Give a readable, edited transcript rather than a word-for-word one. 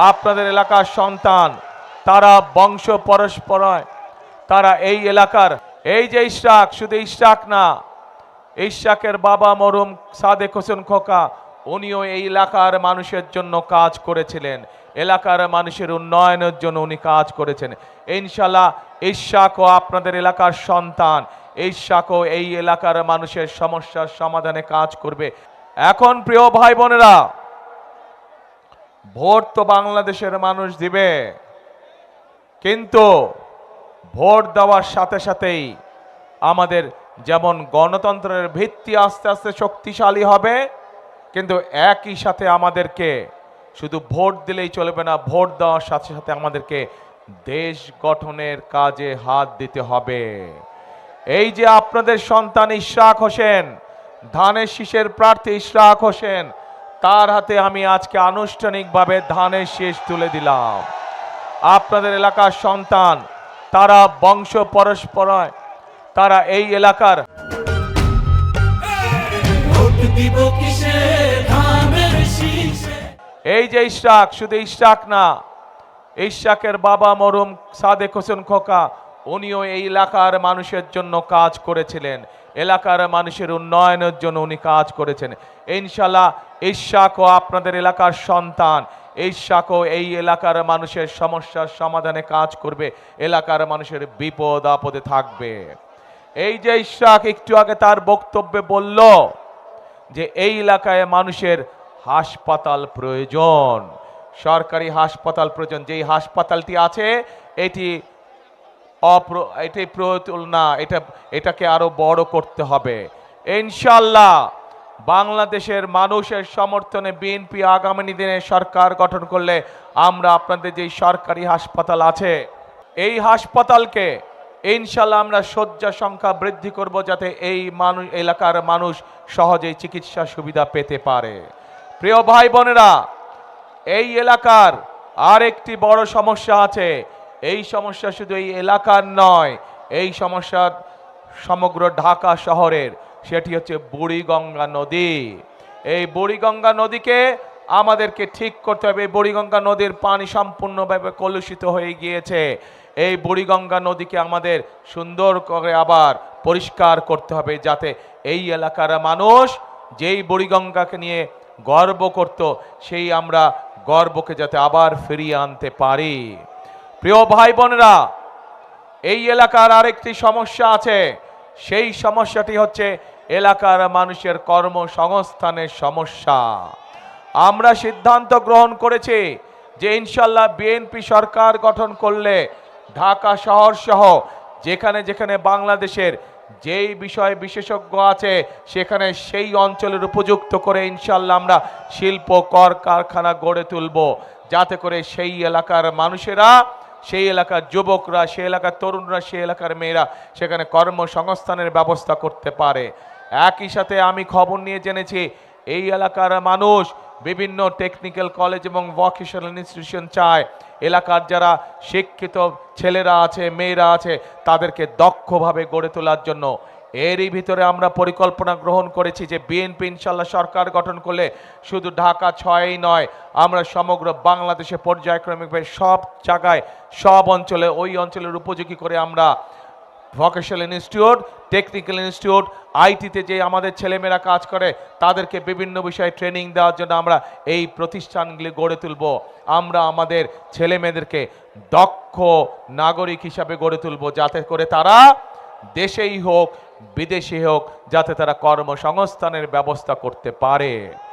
আপনাদের এলাকার সন্তান, তারা বংশ পরস্পরায়, তারা এই এলাকার, এই যে ইশরাক, শুধু ইশরাক না, ইশরাকের বাবা মরহুম সাদেক হোসেন খোকা, উনিও এই এলাকার মানুষের জন্য কাজ করেছিলেন, এলাকার মানুষের উন্নয়নের জন্য উনি কাজ করেছেন। ইনশাল্লাহ ইশরাকও আপনাদের এলাকার সন্তান, ইশরাকও এই এলাকার মানুষের সমস্যার সমাধানে কাজ করবে। এখন প্রিয় ভাই বোনেরা, ভোট তো বাংলাদেশের মানুষ দিবে, কিন্তু ভোট দেওয়ার সাথে সাথেই আমাদের যেমন গণতন্ত্রের ভিত্তি আস্তে আস্তে শক্তিশালী হবে, কিন্তু একই সাথে আমাদেরকে শুধু ভোট দিলেই চলবে না, ভোট দেওয়ার সাথে সাথে আমাদেরকে দেশ গঠনের কাজে হাত দিতে হবে। এই যে আপনাদের সন্তান ইশরাক হোসেন, ধানের শীষের প্রার্থী ইশরাক হোসেন, তার হাতে আমি আজকে আনুষ্ঠানিকভাবে ধানের শীষ তুলে দিলাম। আপনাদের এলাকার সন্তান, তারা বংশ পরস্পরায়, তারা এই এলাকার, এই যে ইশরাক, শুধু ইশরাক না, ইশরাকের বাবা মরহুম সাদেক হোসেন খোকা, উনিও এই এলাকার মানুষের জন্য কাজ করেছিলেন, এলাকার মানুষের উন্নয়নের জন্য উনি কাজ করেছেন। ইনশাল্লাহ ইশরাকও আপনাদের এলাকার সন্তান, ইশরাকও এই এলাকার মানুষের সমস্যার সমাধানে কাজ করবে, এলাকার মানুষের বিপদ আপদে থাকবে। এই যে ইশরাক একটু আগে তার বক্তব্যে বলল যে এই এলাকায় মানুষের হাসপাতাল প্রয়োজন, সরকারি হাসপাতাল প্রয়োজন। যেই হাসপাতালটি আছে এটি প্রতুল না, এটাকে আরো বড় করতে হবে। ইনশাআল্লাহ বাংলাদেশের মানুষের সমর্থনে বিএনপি আগামী দিনে সরকার গঠন করলে আমরা আপনাদের যে সরকারি হাসপাতাল আছে, এই হাসপাতালকে ইনশাআল্লাহ আমরা শয্যা সংখ্যা বৃদ্ধি করব, যাতে এই এলাকার মানুষ সহজেই চিকিৎসা সুবিধা পেতে পারে। প্রিয় ভাই বোনেরা, এই এলাকার আরেকটি বড় সমস্যা আছে। এই সমস্যা শুধু এই এলাকার নয়, এই সমস্যা সমগ্র ঢাকা শহরের। সেটি হচ্ছে বুড়িগঙ্গা নদী। এই বুড়িগঙ্গা নদীকে আমাদেরকে ঠিক করতে হবে। বুড়িগঙ্গা নদীর পানি সম্পূর্ণভাবে কলুষিত হয়ে গিয়েছে। এই বুড়িগঙ্গা নদীকে আমাদের সুন্দর করে আবার পরিষ্কার করতে হবে, যাতে এই এলাকার মানুষ যেই বুড়িগঙ্গাকে নিয়ে গর্ব করত, সেই আমরা গর্বকে যাতে আবার ফিরিয়ে আনতে পারি। প্রিয় ভাই বোনেরা, এই এলাকার আরেকটি সমস্যা আছে। সেই সমস্যাটি হচ্ছে এলাকার মানুষের কর্মসংস্থানের সমস্যা। আমরা সিদ্ধান্ত গ্রহণ করেছি যে ইনশাল্লাহ বিএনপি সরকার গঠন করলে ঢাকা শহর সহ যেখানে যেখানে বাংলাদেশের যেই বিষয়ে বিশেষজ্ঞ আছে, সেখানে সেই অঞ্চলের উপযুক্ত করে ইনশাল্লাহ আমরা শিল্প কারখানা গড়ে তুলব, যাতে করে সেই এলাকার মানুষেরা, সেই এলাকার যুবকরা, সেই এলাকার তরুণরা, সেই এলাকার মেয়েরা সেখানে কর্মসংস্থানের ব্যবস্থা করতে পারে। একই সাথে আমি খবর নিয়ে জেনেছি এই এলাকার মানুষ বিভিন্ন টেকনিক্যাল কলেজ এবং ভোকেশনাল ইনস্টিটিউশন চায়। এলাকার যারা শিক্ষিত ছেলেরা আছে, মেয়েরা আছে, তাদেরকে দক্ষভাবে গড়ে তোলার জন্য এরই ভিতরে আমরা পরিকল্পনা গ্রহণ করেছি যে বিএনপি ইনশাল্লাহ সরকার গঠন করলে শুধু ঢাকা 6ই নয়, আমরা সমগ্র বাংলাদেশে পর্যায়ক্রমিকভাবে সব জায়গায়, সব অঞ্চলে, ওই অঞ্চলের উপযোগী করে আমরা ভোকেশনাল ইনস্টিটিউট, টেকনিক্যাল ইনস্টিটিউট, আইটিতে যে আমাদের ছেলেমেয়েরা কাজ করে তাদেরকে বিভিন্ন বিষয়ে ট্রেনিং দেওয়ার জন্য আমরা এই প্রতিষ্ঠানগুলি গড়ে তুলব। আমরা আমাদের ছেলেমেয়েদেরকে দক্ষ নাগরিক হিসাবে গড়ে তুলব, যাতে করে তারা দেশেই হোক বিদেশে হোক, যাতে তারা কর্মসংস্থানের ব্যবস্থা করতে পারে।